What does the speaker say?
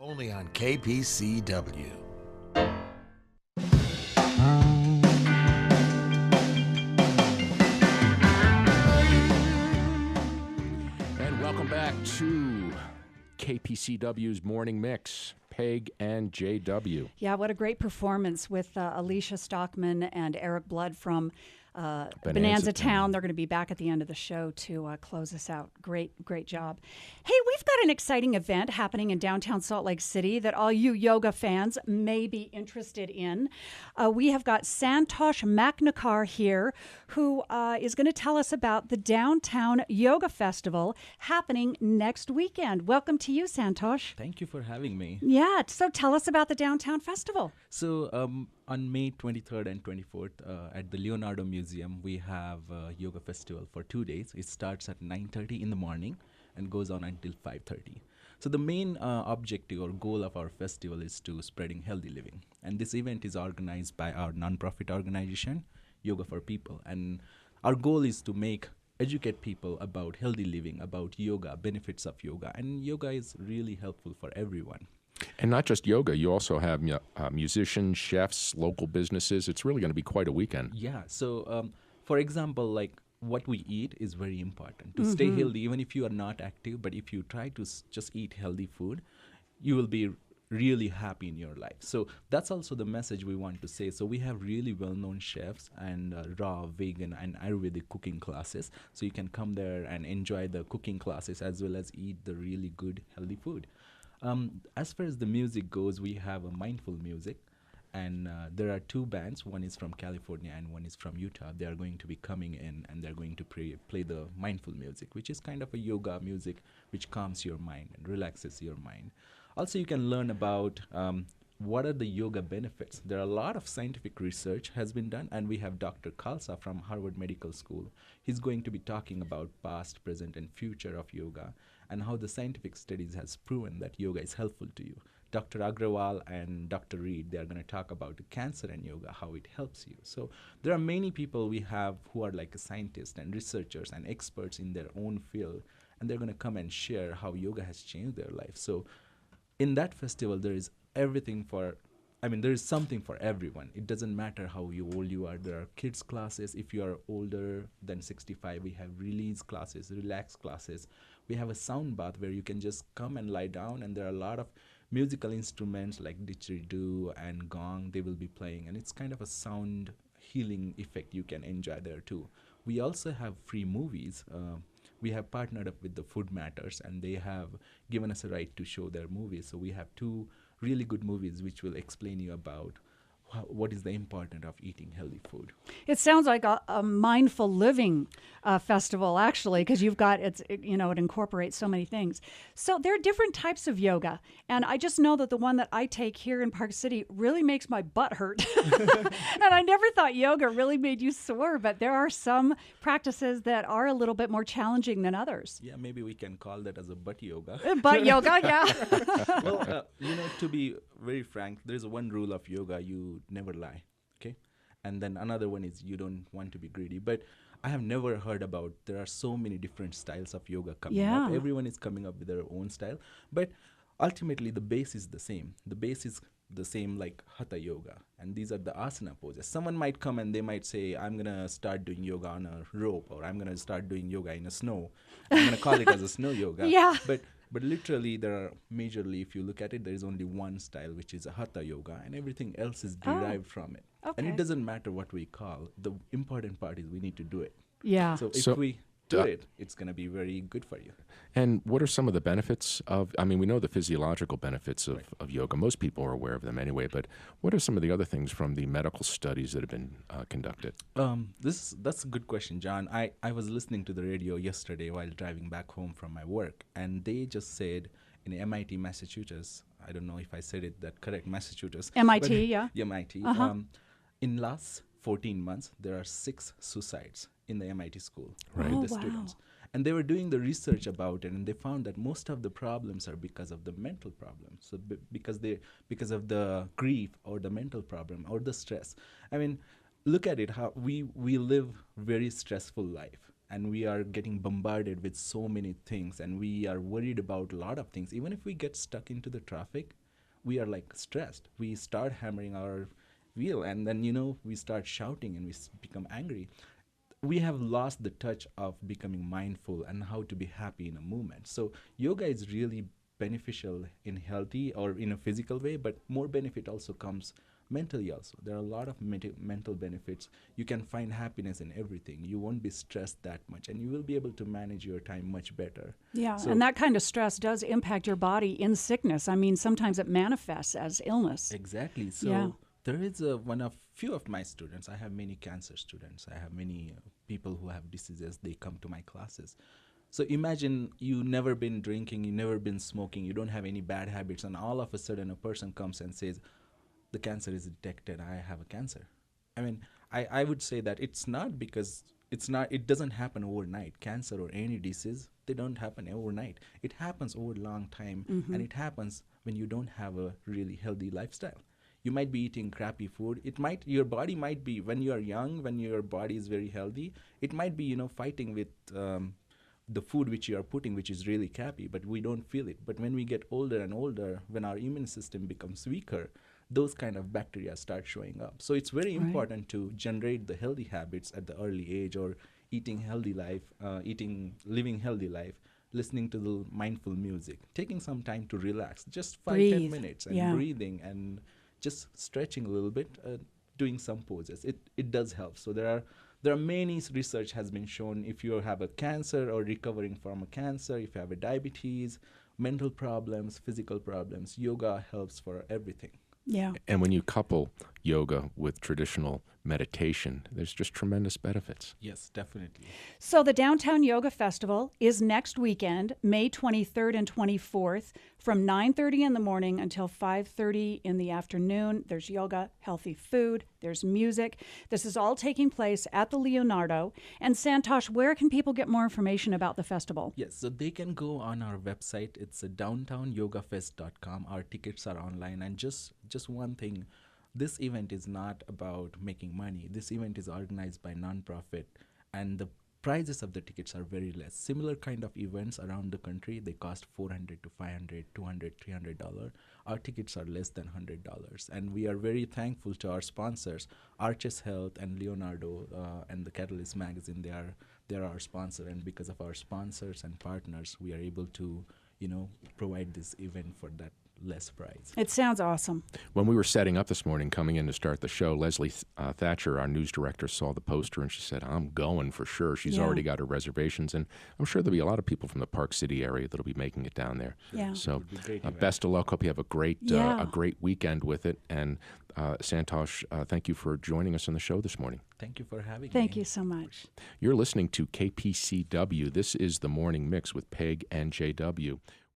Only on KPCW. And welcome back to KPCW's Morning Mix. Peg and JW. Yeah, what a great performance with Alicia Stockman and Eric Blood from Bonanza Town. They're going to be back at the end of the show to close us out. Great job. Hey, we've got an exciting event happening in downtown Salt Lake City that all you yoga fans may be interested in. We have got Santosh Maknakar here, who is going to tell us about the Downtown Yoga Festival happening next weekend. Welcome to you, Santosh. Thank you for having me. Yeah, so tell us about the Downtown Festival. So on May 23rd and 24th at the Leonardo Museum, we have a yoga festival for 2 days. It starts at 9:30 in the morning and goes on until 5:30. So the main objective or goal of our festival is to spreading healthy living. And this event is organized by our nonprofit organization, Yoga for People. And our goal is to educate people about healthy living, about yoga, benefits of yoga. And yoga is really helpful for everyone. And not just yoga, you also have musicians, chefs, local businesses. It's really going to be quite a weekend. Yeah. So, for example, like what we eat is very important to stay healthy, even if you are not active. But if you try to just eat healthy food, you will be really happy in your life. So that's also the message we want to say. So we have really well-known chefs and raw, vegan, and Ayurvedic cooking classes. So you can come there and enjoy the cooking classes as well as eat the really good, healthy food. As far as the music goes, we have a mindful music, and there are two bands. One is from California and one is from Utah. They are going to be coming in and they're going to play the mindful music, which is kind of a yoga music which calms your mind and relaxes your mind. Also, you can learn about what are the yoga benefits. There are a lot of scientific research has been done, and we have Dr. Khalsa from Harvard Medical School. He's going to be talking about past, present, and future of yoga and how the scientific studies has proven that yoga is helpful to you. Dr. Agrawal and Dr. Reed, they are going to talk about cancer and yoga, how it helps you. So there are many people we have who are like scientists and researchers and experts in their own field, and they're going to come and share how yoga has changed their life. So in that festival, there is there is something for everyone. It doesn't matter how old you are. There are kids classes. If you are older than 65, we have release classes, relax classes. We have a sound bath where you can just come and lie down, and there are a lot of musical instruments like didgeridoo and gong they will be playing, and it's kind of a sound healing effect you can enjoy there too. We also have free movies. We have partnered up with the Food Matters, and they have given us a right to show their movies. So we have two really good movies which will explain you about what is the importance of eating healthy food. It sounds like a mindful living festival, actually, because it incorporates so many things. So there are different types of yoga, and I just know that the one that I take here in Park City really makes my butt hurt. And I never thought yoga really made you sore, but there are some practices that are a little bit more challenging than others. Yeah, maybe we can call that as a butt yoga. Butt yoga, yeah. Well, to be very frank, there's one rule of yoga: you never lie, okay? And then another one is you don't want to be greedy. But I have never heard about there are so many different styles of yoga coming up. Everyone is coming up with their own style. But ultimately, the base is the same. The base is the same like Hatha yoga. And these are the asana poses. Someone might come and they might say, I'm going to start doing yoga on a rope, or I'm going to start doing yoga in the snow. I'm going to call it as a snow yoga. Yeah. But literally, there are majorly, if you look at it, there is only one style, which is a Hatha yoga, and everything else is derived from it. Okay. And it doesn't matter what we call. The important part is we need to do it. Yeah. So if we do it, it's going to be very good for you. And what are some of the benefits we know the physiological benefits of yoga. Most people are aware of them anyway, but what are some of the other things from the medical studies that have been conducted? That's a good question, John. I was listening to the radio yesterday while driving back home from my work, and they just said in MIT, Massachusetts, I don't know if I said it that correct, Massachusetts. MIT, yeah. MIT. In last 14 months, there are 6 suicides in the MIT school with the students. And they were doing the research about it, and they found that most of the problems are because of the mental problems. So because of the grief or the mental problem or the stress. I mean, look at it, how we live very stressful life. and we are getting bombarded with so many things, and we are worried about a lot of things. Even if we get stuck into the traffic, we are like stressed. We start hammering our wheel, and then we start shouting and we become angry. We have lost the touch of becoming mindful and how to be happy in a moment. So yoga is really beneficial in healthy or in a physical way, but more benefit also comes mentally also. There are a lot of mental benefits. You can find happiness in everything. You won't be stressed that much, and you will be able to manage your time much better. Yeah, So and that kind of stress does impact your body in sickness. I mean, sometimes it manifests as illness. exactly. So Yeah. there is few of my students. I have many cancer students. I have many people who have diseases. They come to my classes. So imagine you never been drinking, you never been smoking, you don't have any bad habits, and all of a sudden a person comes and says, the cancer is detected, I have a cancer. I mean, I would say that it doesn't happen overnight. Cancer or any disease, they don't happen overnight. It happens over a long time, and it happens when you don't have a really healthy lifestyle. You might be eating crappy food. Your body might be, when you are young, when your body is very healthy, it might be, fighting with the food which you are putting, which is really crappy, but we don't feel it. But when we get older and older, when our immune system becomes weaker, those kind of bacteria start showing up. So it's very important to generate the healthy habits at the early age, or living healthy life, listening to the mindful music, taking some time to relax, just 5-10 minutes, and breathing and just stretching a little bit, doing some poses. It does help. So there are many research has been shown. If you have a cancer or recovering from a cancer, if you have a diabetes, mental problems, physical problems, yoga helps for everything. Yeah. And when you couple yoga with traditional meditation, there's just tremendous benefits. Yes, definitely. So the Downtown Yoga Festival is next weekend, May 23rd and 24th, from 9:30 in the morning until 5:30 in the afternoon. There's yoga, healthy food, there's music. This is all taking place at the Leonardo. And Santosh, where can people get more information about the festival? Yes, so they can go on our website. It's downtownyogafest.com. Our tickets are online. And just one thing, this event is not about making money. This event is organized by nonprofit, and the prices of the tickets are very less. Similar kind of events around the country, they cost $400 to $500, $200, $300. Our tickets are less than $100, and we are very thankful to our sponsors, Arches Health and Leonardo, and the Catalyst magazine. They are our sponsor, and because of our sponsors and partners, we are able to provide this event for that less price. It sounds awesome. When we were setting up this morning, coming in to start the show, Leslie Thatcher, our news director, saw the poster and she said, I'm going for sure. She's already got her reservations, and I'm sure there'll be a lot of people from the Park City area that'll be making it down there. Yeah. So Great best of luck. Hope you have a great weekend with it. And Santosh, thank you for joining us on the show this morning. Thank you for having me. Thank you so much. You're listening to KPCW. This is The Morning Mix with Peg and JW.